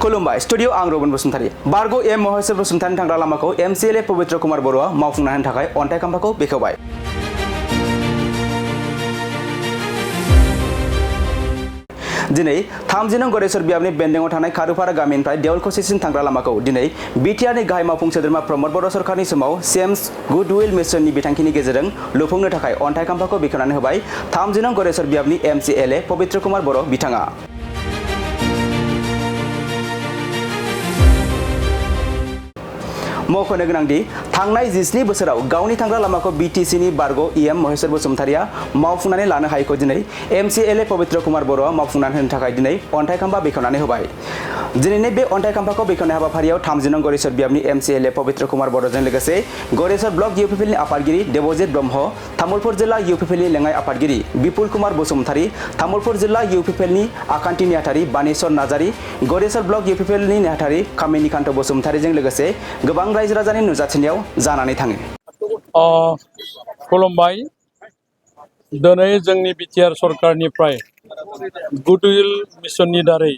खुलुमबाय स्टुडियो आं रबन बसुमतारी बारग' एम महसेब बसुमतारिनि थांग्रा लामाखौ एमसिएलए पबित्र कुमार बर'आ मावफुंना होनो थाखाय अन्थाइ खाम्फाखौ बेखेवबाय। दिनै 30 नं गरेश्वर बियाबनि बेन्दोंआव थानाय खारुफारा गामिनिफ्राय देवलखुसिसिम थांग्रा लामाखौ दिनै बिटिआरनि गाहाय मावफुं सोद्रोमा प्रमद बर' सरकारनि समाव सिएम's गुडविल मिशननि बिथांखिनि गेजेरजों लुफुंनो थाखाय अन्थाइ खाम्फाखौ बेखेवनानै होबाय 30 नं गरेश्वर बियाबनि एमसिएलए पबित्र कुमार बर' बिथाङा। मख'नो गोनांदि थांनाय 17 बोसोराव गावनि थांग्रा लामाखौ बिटिसिनि बारग' एम महेश्वर बसुमतारिया मावफुंनानै लानो हायैखौ दिनै एमसिएलए पबित्र कुमार बर'आ मावफुंनानै होनो थाखाय दिनै अन्थाइ खाम्फा बेखेवनानै होबाय। दिनैनि बे अन्थाइ खाम्फाखौ बेखेवनाय हाबाफारियाव 30 नं गरेश्वर बियाबनि एमसिएलए पबित्र कुमार बर'जों लोगोसे गरेश्वर ब्लक इउपिपिएलनि आफादगिरि देबजित ब्रह्म, तामुलपुर जिल्ला इउपिपिएलनि लेङाइ आफादगिरि बिपुल कुमार बसुमतारी, तामुलपुर जिल्ला इउपिपिएलनि आखान्थि नेहाथारि बानेश्वर नार्जारी, गरेश्वर ब्लक इउपिपिएलनि नेहाथारि कामिनीकान्त बसुमतारीजों लोगोसे गोबां रायजो राजानि नुजाथिनायाव जानानै थाङो। खुलुमबाय। दिनै जोंनि बिटिआर सरकारनिफ्राय गुडविल मिशननि दारै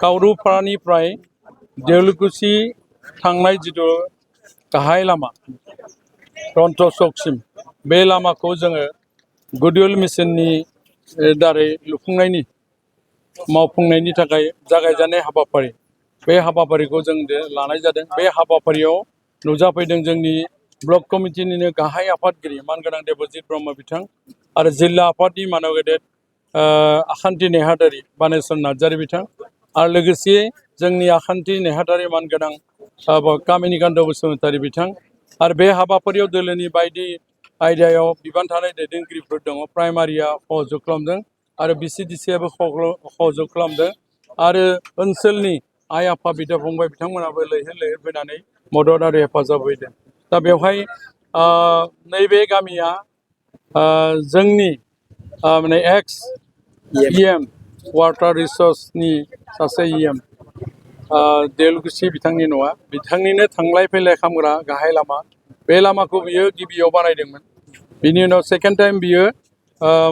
कावरुपारानिफ्राय देवलकुसि थांनाय जिथु गाहाय लामा रन्थचकसिम बे लामाखौ जोङो गुडविल मिशननि दारै लुफुंनायनि मावफुंनायनि थाखाय जागायजानाय हाबाफारि बे हाबाफारिखौ जों लानाय जादों। बे हाबाफारियाव नुजाफैदों जोंनि ब्लक कमिटिनिनो गाहाय आफादगिरि मानगोनां देबजित ब्रह्म बिथां आरो जिल्ला आफादनि मानव गेदेर आखान्थि नेहाथारि बानेश्वर नार्जारी बिथां आरो लोगोसे जोंनि आखान्थि नेहाथारि मानगोनां कामिनीकान्त बसुमतारी बिथां आरो बे हाबाफारियाव दोलोनि बायदि आयदायाव बिबान थानाय दैदेनगिरिफोर दङ। प्राइमारिया सहयोग खालामदों आरो बिसिडिसिआबो सहयोग खालामदों आरो ओनसोलनि आइ आफा बिदा फंबाय बिथांमोनाबो लैहोर लैहोर फैनानै मदद आरो हेफाजाब होदों। दा बेवहाय नैबे गामिया जोंनि माने एक्स इएम वाटार रिसर्सनि सासे इएम देवलकुसि बिथांनि न'आ बिथांनिनो थांलाय फैलाय खालामग्रा गाहाय लामा। बे लामाखौ बियो गिबियाव बानायदोंमोन। बिनि उनाव सेकेन्ड टाइम बियो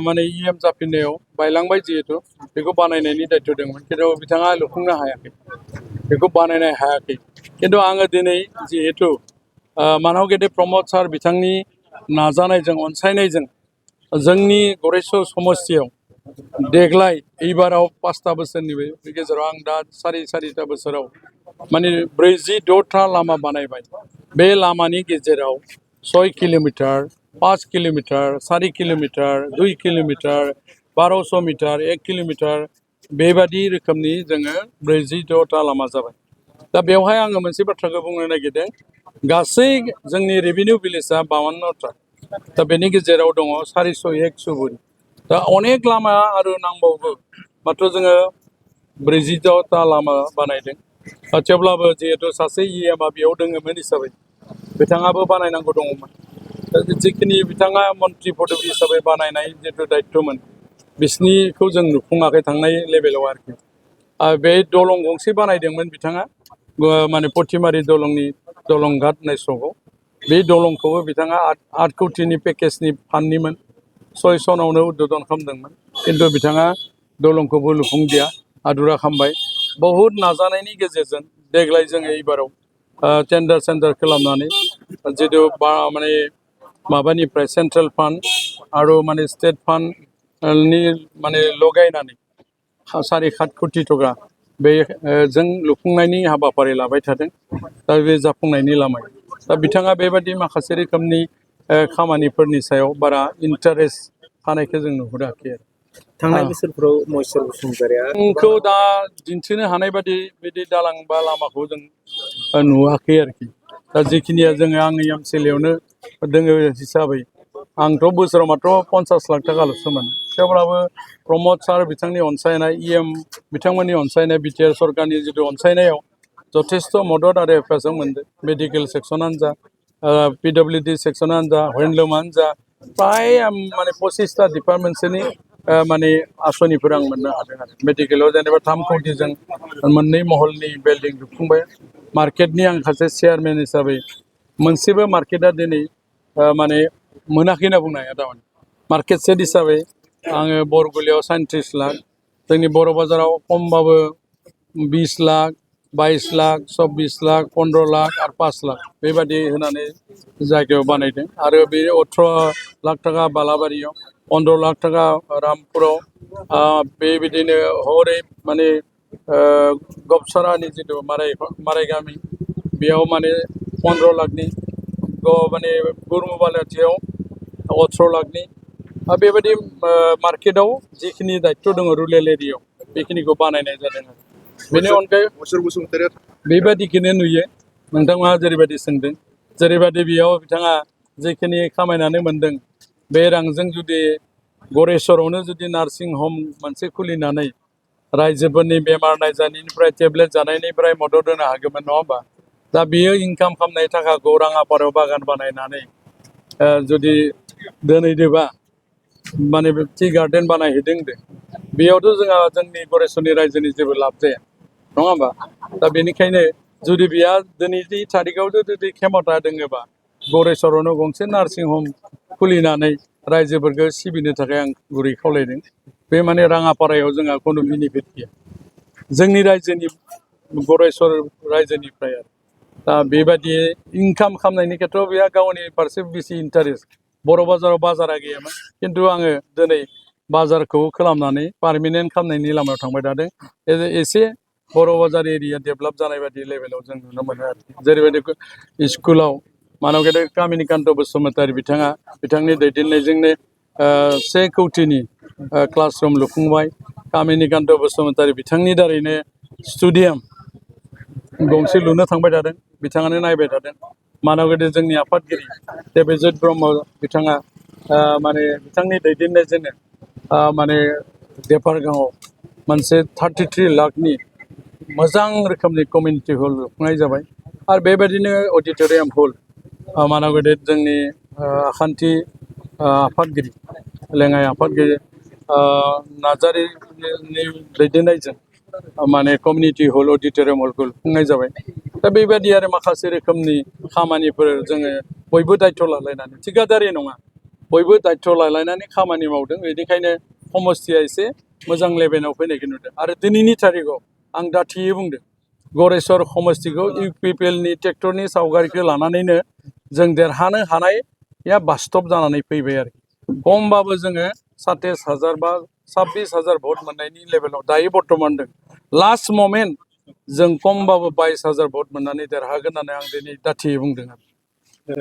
माने इएम जाफिननायाव बायलांबाय जिहेतु बेखौ बानायनायनि दायित्व दंमोन खिन्थु बिथाङा लुफुंनो हायाखै, बेखौ बानायनो हायाखै। खिन्थु आङो दिनै जिहेतु मानव गेदेर प्रमद सार बिथांनि नाजानायजों अनसायनायजों जोंनि गरेश्वर समस्तियाव देग्लाय एबाराव 5 बोसोरनि गेजेराव आं दा सारिथा बोसोराव माने 46था लामा बानायबाय। बे लामानि गेजेराव 6 kilometre, 5 kilometre, 4 kilometre, 2 kilometre, 1200 metre, 1 kilometre बेबादि रोखोमनि जोङो 46था लामा जाबाय। दा बेवहाय आङो मोनसे बाथ्राखौ बुंनो नागिरदों, गासै जोंनि रेभिनिउ भिलेजआ 52था। दा बेनि गेजेराव दङ 401 सुबुरि। दा अनेक लामा आरो नांबावगौ, माथ्र जोङो 46था लामा बानायदों। थेवब्लाबो जिहेतु सासे इएमआ बेयाव दङमोन हिसाबै बिथाङाबो बानायनांगौ दङमोन। दा जिखिनि बिथाङा मन्त्रि पदबि हिसाबै बानायनाय जिथु दायित्वमोन बिसिनिखौ जों नुफुङाखै थांनाय लेभेलाव आरोखि। बे दलं गंसे बानायदोंमोन बिथाङा माने पथिमारि दलं घाट होननाय सकआव। बे दलंखौबो बिथाङा 8 कौटिनि पेकेजनि फान्डनिमोन। 6 सनावनो उद्बोधन खालामदोंमोन खिन्थु बिथाङा दलंखौबो लुफुंदिया, आदुरा खालामबाय। बहुद नाजानायनि गेजेरजों देग्लाय जोङो एबाराव टेन्डार खालामनानै जितु माने माबानिफ्राय सेन्ट्रेल फान्ड आरो माने स्टेट फान्डनि माने लगायनानै 7.5 कौटि टका बे जों लुफुंनायनि हाबाफारि लाबाय थादों। दा बे जाफुंनायनि लामायाव दा बिथाङा बेबादि माखासे रोखोमनि खामानिफोरनि सायाव बारा इन्टारेस्ट थानायखौ जों नुहुराखै आरो। थांनाय बोसोरफोराव महेश्वर बसुमतारिया जोंखौ दा दिन्थिनो हानाय बादि बिदि दालां बा लामाखौ जों नुवाखै आरोखि। दा जिखिनिया जोङो आंनि एमसिएलएआवनो दोङो हिसाबै आंथ' बोसोराव मात्र 50 लाख थाखाल'सो मोनो। थेवब्लाबो प्रमद सार बिथांनि अनसायनाय इएम बिथांमोननि अनसायनाय बिटिआर सरकारनि जिथु अनसायनायाव जथेस्थ' मदद आरो हेफाजाब मोनदों। मेडिकेल सेक्सनानो जा, पिडब्लिउडि सेक्सनानो जा, हेन्डलुमानो जा, फ्राय माने 25था डिपार्टमेन्टसोनि माने आसनिफोर आं मोननो हादों आरो। मेडिकेलाव जेनेबा 3 कौटिजों 2 महलनि बिल्डिं लुफुंबाय। मार्केटनि आं सासे चेयारमेन हिसाबै मोनसेबो मार्केटआ दिनै माने मोनाखै होनना बुंनो हाया। थारमाने मार्केट सेट हिसाबै आङो बरगुलियाव 37 लाख, जोंनि बर' बाजाराव खमबाबो 20 लाख 22 लाख 24 लाख 15 लाख आरो 5 लाख बेबादि होनानै जायगायाव बानायदों आरो बे 18 लाख थाखा बालाबारियाव 15 लाख थाखा रामपुराव बेबायदिनो हरै माने गबसारानि जिथु माराय गामि बेयाव माने 15 लाखनि माने गुरुबालाथियाव 18 लाखनि बेबायदि मार्केटाव जिखिनि दायित्व दङ रुरेल एरियायाव बेखिनिखौ बानायनाय जादों बेनि अनगायै बेबायदिखौनो नुयो नोंथाङा जेरैबायदि सोंदों जेरैबायदि बेयाव बिथाङा जिखिनि खामायनानै मोनदों बे रांजों जुदि गरेस्वरावनो जुदि नार्सिं हम मोनसे खुलिनानै रायजोफोरनि बेमार नायजानायनिफ्राय टेब्लेट जानायनिफ्राय मदद होनो हागौमोन नङा होमबा दा बेयो इनकाम खालामनाय थाखाखौ राङापारायाव बागान बानायनानै जुदि दोनहैदोबा माने टि गार्डेन बानायहैदों बेयावथ' जोंहा जोंनि गरेस्वरनि रायजोनि जेबो लाब जाया नङा होमबा दा बेनिखायनो जुदि बेहा दिनैनि थारिखआव जुदि खेमथा दोङोबा गरेस्वरावनो गंसे नार्सिं हम खुलिनानै रायजोफोरखौ सिबिनो थाखाय आं गुरै खावलायदों बे माने राङापारायाव जोंहा खुनु बेनिफिट गैया जोंनि रायजोनि गरेस्वर रायजोनिफ्राय आरो दा बेबायदि इनकाम खालामनायनि खेथ्रआव बेहा गावनि फारसे बेसि इन्टारेस्ट बर' बाजाराव बाजारा गैयामोन खिन्थु आङो दिनै बाजारखौ खालामनानै पार्मानेन्ट खालामनायनि लामायाव थांबाय थादों एसे बर' बाजार एरिया डेभेलप जानाय बायदि लेभेलाव जों नुनो मोनो आरो जेरैबायदि स्कुलाव मानव गेदेर कामिनिकान्त बसुमतारी बिथाङा बिथांनि दैदेननायजोंनो 1 कौटिनि क्लासरुम लुफुंबाय कामिनिकान्त बसुमतारी बिथांनि दारैनो स्टेडियाम गंसे लुनो थांबाय थादों बिथाङानो नायबाय थादों मानव गेदेर जोंनि आफादगिरि देबजित ब्रह्म बिथाङा माने बिथांनि दैदेननायजोंनो माने देपारगांआव मोनसे 33 लाखनि मोजां रोखोमनि कमिउनिटि हल लुफुंनाय जाबाय आरो बेबायदिनो अडिट'रियाम हल मानव गेदेर जोंनि आखान्थि आफादगिरि लेङाइ आफादगिरि नार्जारिनि दैदेननायजों माने कमिउनिटि हल अडिट'रियाम हलखौ लुफुंनाय जाबाय दा बेबायदि आरो माखासे रोखोमनि खामानिफोर जोङो बयबो दायित्व लालायनानै थिकादारि नङा बयबो दायित्व लालायनानै खामानि मावदों बेनिखायनो समस्थिया एसे मोजां लेभेलाव फैनायखौ नुदों आरो दिनैनि थारिखआव आं दाथियै बुंदों गरेस्वर समस्थिखौ इउपिपिएलनि ट्रेक्टरनि सावगारिखौ लानानैनो जों देरहानो हानाया बास्तब जानानै फैबाय आरो खमबाबो जोङो 27,000 बा 26,000 भट मोननायनि लेभेलाव दायो बर्थमान दं लास्ट ममेन्ट जों खमबाबो 22,000 भट मोननानै देरहागोन होननानै आं दिनै दाथियै बुंदों